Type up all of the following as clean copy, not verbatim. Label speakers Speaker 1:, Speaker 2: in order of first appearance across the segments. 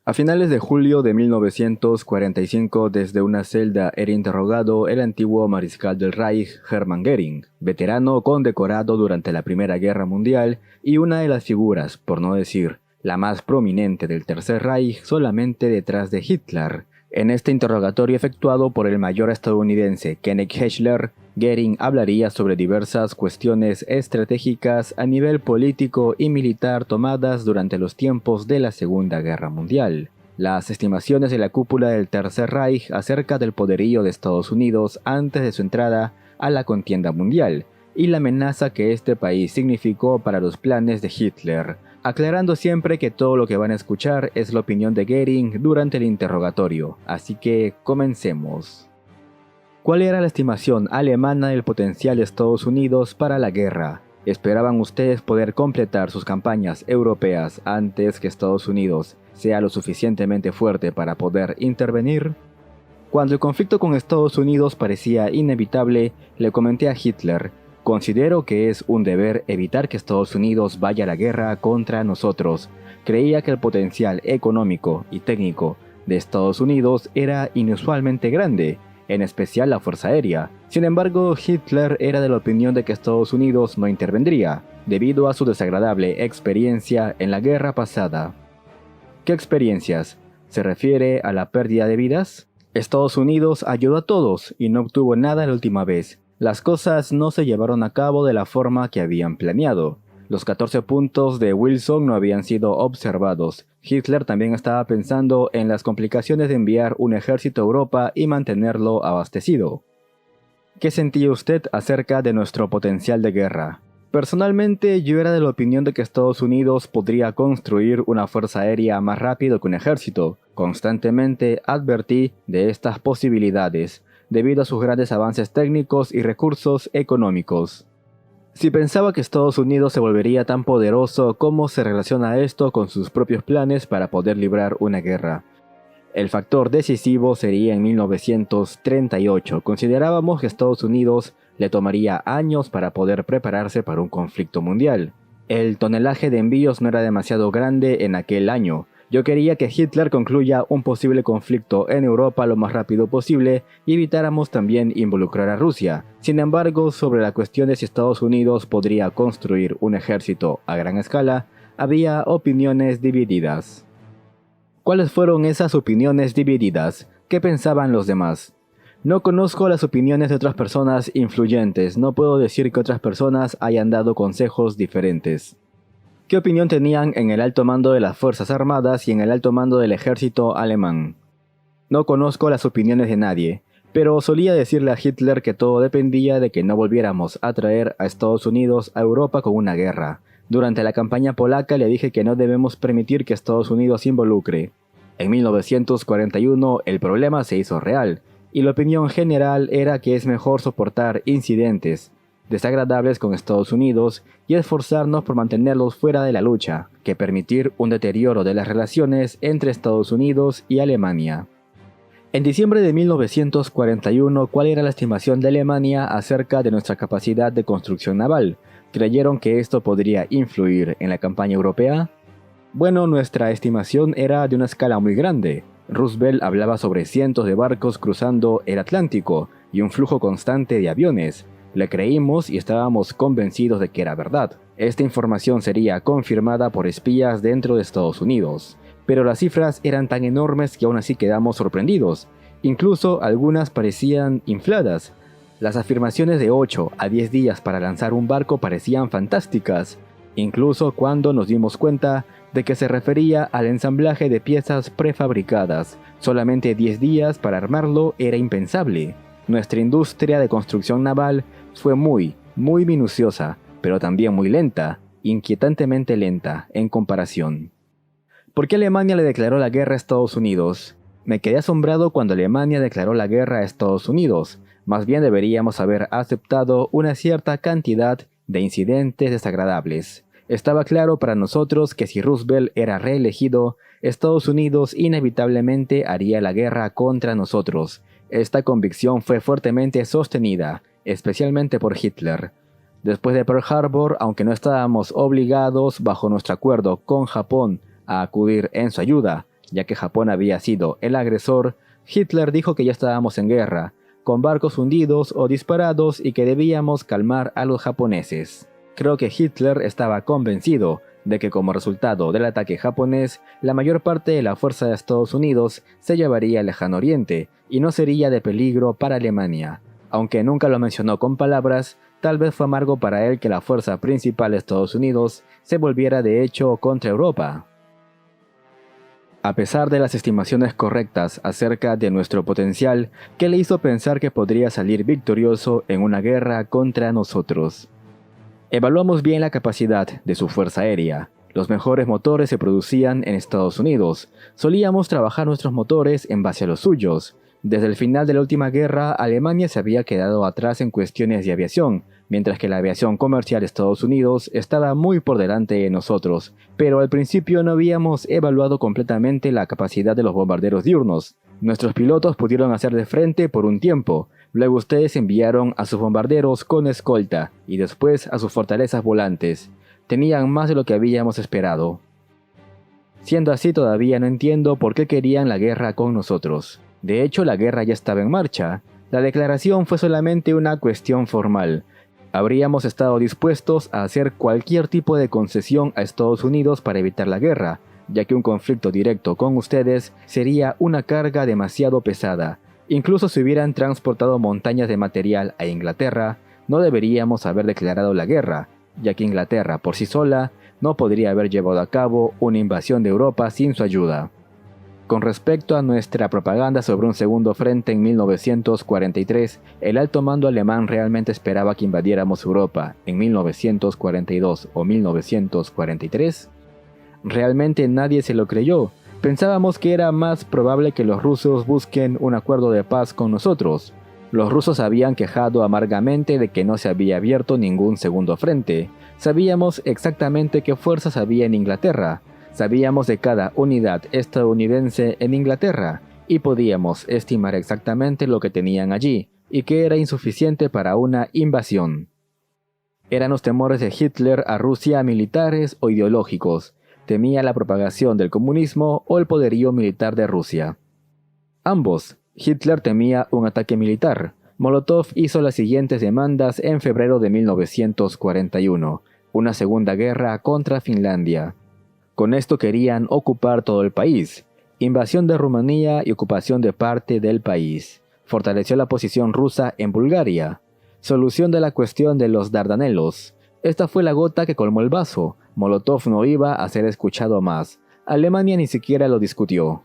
Speaker 1: A finales de julio de 1945, desde una celda era interrogado el antiguo mariscal del Reich, Hermann Göring, veterano condecorado durante la Primera Guerra Mundial y una de las figuras, por no decir la más prominente del Tercer Reich, solamente detrás de Hitler. En este interrogatorio efectuado por el mayor estadounidense Kenneth Himmler, Göring hablaría sobre diversas cuestiones estratégicas a nivel político y militar tomadas durante los tiempos de la Segunda Guerra Mundial. Las estimaciones de la cúpula del Tercer Reich acerca del poderío de Estados Unidos antes de su entrada a la contienda mundial y la amenaza que este país significó para los planes de Hitler, aclarando siempre que todo lo que van a escuchar es la opinión de Göring durante el interrogatorio, así que comencemos. ¿Cuál era la estimación alemana del potencial de Estados Unidos para la guerra? ¿Esperaban ustedes poder completar sus campañas europeas antes que Estados Unidos sea lo suficientemente fuerte para poder intervenir? Cuando el conflicto con Estados Unidos parecía inevitable, le comenté a Hitler: considero que es un deber evitar que Estados Unidos vaya a la guerra contra nosotros. Creía que el potencial económico y técnico de Estados Unidos era inusualmente grande, en especial la fuerza aérea. Sin embargo, Hitler era de la opinión de que Estados Unidos no intervendría, debido a su desagradable experiencia en la guerra pasada. ¿Qué experiencias? ¿Se refiere a la pérdida de vidas? Estados Unidos ayudó a todos y no obtuvo nada la última vez. Las cosas no se llevaron a cabo de la forma que habían planeado. Los 14 puntos de Wilson no habían sido observados. Hitler también estaba pensando en las complicaciones de enviar un ejército a Europa y mantenerlo abastecido. ¿Qué sentía usted acerca de nuestro potencial de guerra? Personalmente, yo era de la opinión de que Estados Unidos podría construir una fuerza aérea más rápido que un ejército. Constantemente advertí de estas posibilidades, debido a sus grandes avances técnicos y recursos económicos. Si pensaba que Estados Unidos se volvería tan poderoso, ¿cómo se relaciona esto con sus propios planes para poder librar una guerra? El factor decisivo sería en 1938. Considerábamos que Estados Unidos le tomaría años para poder prepararse para un conflicto mundial. El tonelaje de envíos no era demasiado grande en aquel año. Yo quería que Hitler concluya un posible conflicto en Europa lo más rápido posible y evitáramos también involucrar a Rusia. Sin embargo, sobre la cuestión de si Estados Unidos podría construir un ejército a gran escala, había opiniones divididas. ¿Cuáles fueron esas opiniones divididas? ¿Qué pensaban los demás? No conozco las opiniones de otras personas influyentes, no puedo decir que otras personas hayan dado consejos diferentes. ¿Qué opinión tenían en el alto mando de las Fuerzas Armadas y en el alto mando del ejército alemán? No conozco las opiniones de nadie, pero solía decirle a Hitler que todo dependía de que no volviéramos a traer a Estados Unidos a Europa con una guerra. Durante la campaña polaca le dije que no debemos permitir que Estados Unidos se involucre. En 1941 el problema se hizo real, y la opinión general era que es mejor soportar incidentes desagradables con Estados Unidos y esforzarnos por mantenerlos fuera de la lucha, que permitir un deterioro de las relaciones entre Estados Unidos y Alemania. En diciembre de 1941, ¿cuál era la estimación de Alemania acerca de nuestra capacidad de construcción naval? ¿Creyeron que esto podría influir en la campaña europea? Bueno, nuestra estimación era de una escala muy grande. Roosevelt hablaba sobre cientos de barcos cruzando el Atlántico y un flujo constante de aviones. Le creímos y estábamos convencidos de que era verdad. Esta información sería confirmada por espías dentro de Estados Unidos. Pero las cifras eran tan enormes que aún así quedamos sorprendidos. Incluso algunas parecían infladas. Las afirmaciones de 8 a 10 días para lanzar un barco parecían fantásticas, incluso cuando nos dimos cuenta de que se refería al ensamblaje de piezas prefabricadas. Solamente 10 días para armarlo era impensable. Nuestra industria de construcción naval fue muy minuciosa, pero también muy lenta, inquietantemente lenta en comparación. ¿Por qué Alemania le declaró la guerra a Estados Unidos? Me quedé asombrado cuando Alemania declaró la guerra a Estados Unidos. Más bien deberíamos haber aceptado una cierta cantidad de incidentes desagradables. Estaba claro para nosotros que si Roosevelt era reelegido, Estados Unidos inevitablemente haría la guerra contra nosotros. Esta convicción fue fuertemente sostenida, especialmente por Hitler. Después de Pearl Harbor, aunque no estábamos obligados bajo nuestro acuerdo con Japón a acudir en su ayuda, ya que Japón había sido el agresor, Hitler dijo que ya estábamos en guerra, con barcos hundidos o disparados y que debíamos calmar a los japoneses. Creo que Hitler estaba convencido de que como resultado del ataque japonés, la mayor parte de la fuerza de Estados Unidos se llevaría al Lejano Oriente y no sería de peligro para Alemania. Aunque nunca lo mencionó con palabras, tal vez fue amargo para él que la fuerza principal de Estados Unidos se volviera de hecho contra Europa. A pesar de las estimaciones correctas acerca de nuestro potencial, ¿qué le hizo pensar que podría salir victorioso en una guerra contra nosotros? Evaluamos bien la capacidad de su fuerza aérea. Los mejores motores se producían en Estados Unidos. Solíamos trabajar nuestros motores en base a los suyos. Desde el final de la última guerra, Alemania se había quedado atrás en cuestiones de aviación, mientras que la aviación comercial de Estados Unidos estaba muy por delante de nosotros, pero al principio no habíamos evaluado completamente la capacidad de los bombarderos diurnos. Nuestros pilotos pudieron hacer de frente por un tiempo, luego ustedes enviaron a sus bombarderos con escolta, y después a sus fortalezas volantes. Tenían más de lo que habíamos esperado. Siendo así, todavía no entiendo por qué querían la guerra con nosotros. De hecho, la guerra ya estaba en marcha. La declaración fue solamente una cuestión formal. Habríamos estado dispuestos a hacer cualquier tipo de concesión a Estados Unidos para evitar la guerra, ya que un conflicto directo con ustedes sería una carga demasiado pesada. Incluso si hubieran transportado montañas de material a Inglaterra, no deberíamos haber declarado la guerra, ya que Inglaterra por sí sola no podría haber llevado a cabo una invasión de Europa sin su ayuda. Con respecto a nuestra propaganda sobre un segundo frente en 1943, el alto mando alemán realmente esperaba que invadiéramos Europa en 1942 o 1943. Realmente nadie se lo creyó. Pensábamos que era más probable que los rusos busquen un acuerdo de paz con nosotros. Los rusos habían quejado amargamente de que no se había abierto ningún segundo frente. Sabíamos exactamente qué fuerzas había en Inglaterra. Sabíamos de cada unidad estadounidense en Inglaterra y podíamos estimar exactamente lo que tenían allí y que era insuficiente para una invasión. ¿Eran los temores de Hitler a Rusia militares o ideológicos? ¿Temía la propagación del comunismo o el poderío militar de Rusia? Ambos. Hitler temía un ataque militar. Molotov hizo las siguientes demandas en febrero de 1941, una segunda guerra contra Finlandia. Con esto querían ocupar todo el país, invasión de Rumanía y ocupación de parte del país. Fortaleció la posición rusa en Bulgaria. Solución de la cuestión de los Dardanelos. Esta fue la gota que colmó el vaso. Molotov no iba a ser escuchado más. Alemania ni siquiera lo discutió.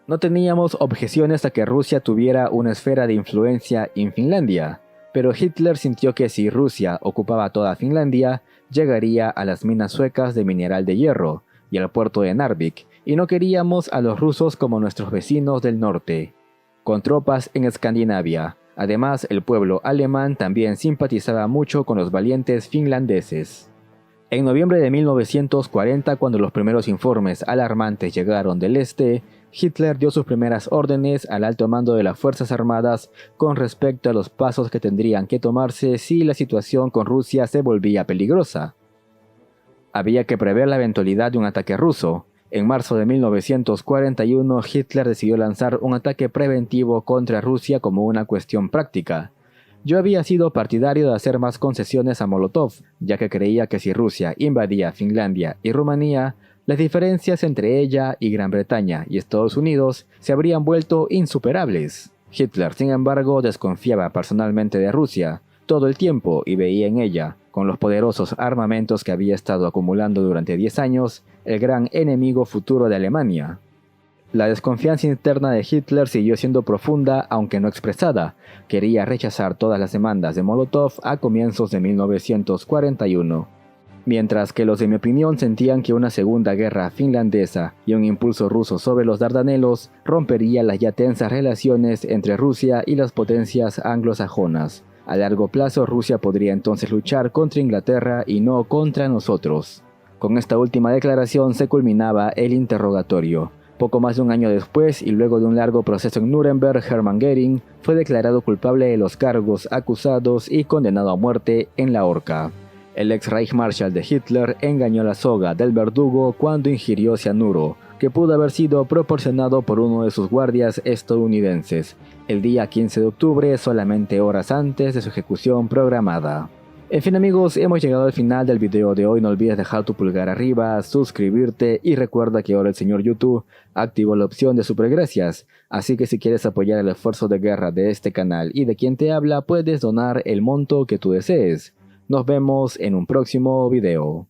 Speaker 1: No teníamos objeciones a que Rusia tuviera una esfera de influencia en Finlandia, pero Hitler sintió que si Rusia ocupaba toda Finlandia, llegaría a las minas suecas de mineral de hierro y al puerto de Narvik, y no queríamos a los rusos como nuestros vecinos del norte, con tropas en Escandinavia. Además, el pueblo alemán también simpatizaba mucho con los valientes finlandeses. En noviembre de 1940, cuando los primeros informes alarmantes llegaron del este, Hitler dio sus primeras órdenes al alto mando de las Fuerzas Armadas con respecto a los pasos que tendrían que tomarse si la situación con Rusia se volvía peligrosa. Había que prever la eventualidad de un ataque ruso. En marzo de 1941, Hitler decidió lanzar un ataque preventivo contra Rusia como una cuestión práctica. Yo había sido partidario de hacer más concesiones a Molotov, ya que creía que si Rusia invadía Finlandia y Rumanía, las diferencias entre ella y Gran Bretaña y Estados Unidos se habrían vuelto insuperables. Hitler, sin embargo, desconfiaba personalmente de Rusia todo el tiempo y veía en ella, con los poderosos armamentos que había estado acumulando durante 10 años, el gran enemigo futuro de Alemania. La desconfianza interna de Hitler siguió siendo profunda, aunque no expresada. Quería rechazar todas las demandas de Molotov a comienzos de 1941. Mientras que los de mi opinión sentían que una segunda guerra finlandesa y un impulso ruso sobre los Dardanelos rompería las ya tensas relaciones entre Rusia y las potencias anglosajonas. A largo plazo, Rusia podría entonces luchar contra Inglaterra y no contra nosotros. Con esta última declaración se culminaba el interrogatorio. Poco más de un año después, y luego de un largo proceso en Nuremberg, Hermann Göring fue declarado culpable de los cargos acusados y condenado a muerte en la horca. El ex Reichsmarschall de Hitler engañó la soga del verdugo cuando ingirió cianuro, que pudo haber sido proporcionado por uno de sus guardias estadounidenses, el día 15 de octubre, solamente horas antes de su ejecución programada. En fin amigos, hemos llegado al final del video de hoy. No olvides dejar tu pulgar arriba, suscribirte y recuerda que ahora el señor YouTube activó la opción de supergracias. Así que si quieres apoyar el esfuerzo de guerra de este canal y de quien te habla, puedes donar el monto que tú desees. Nos vemos en un próximo video.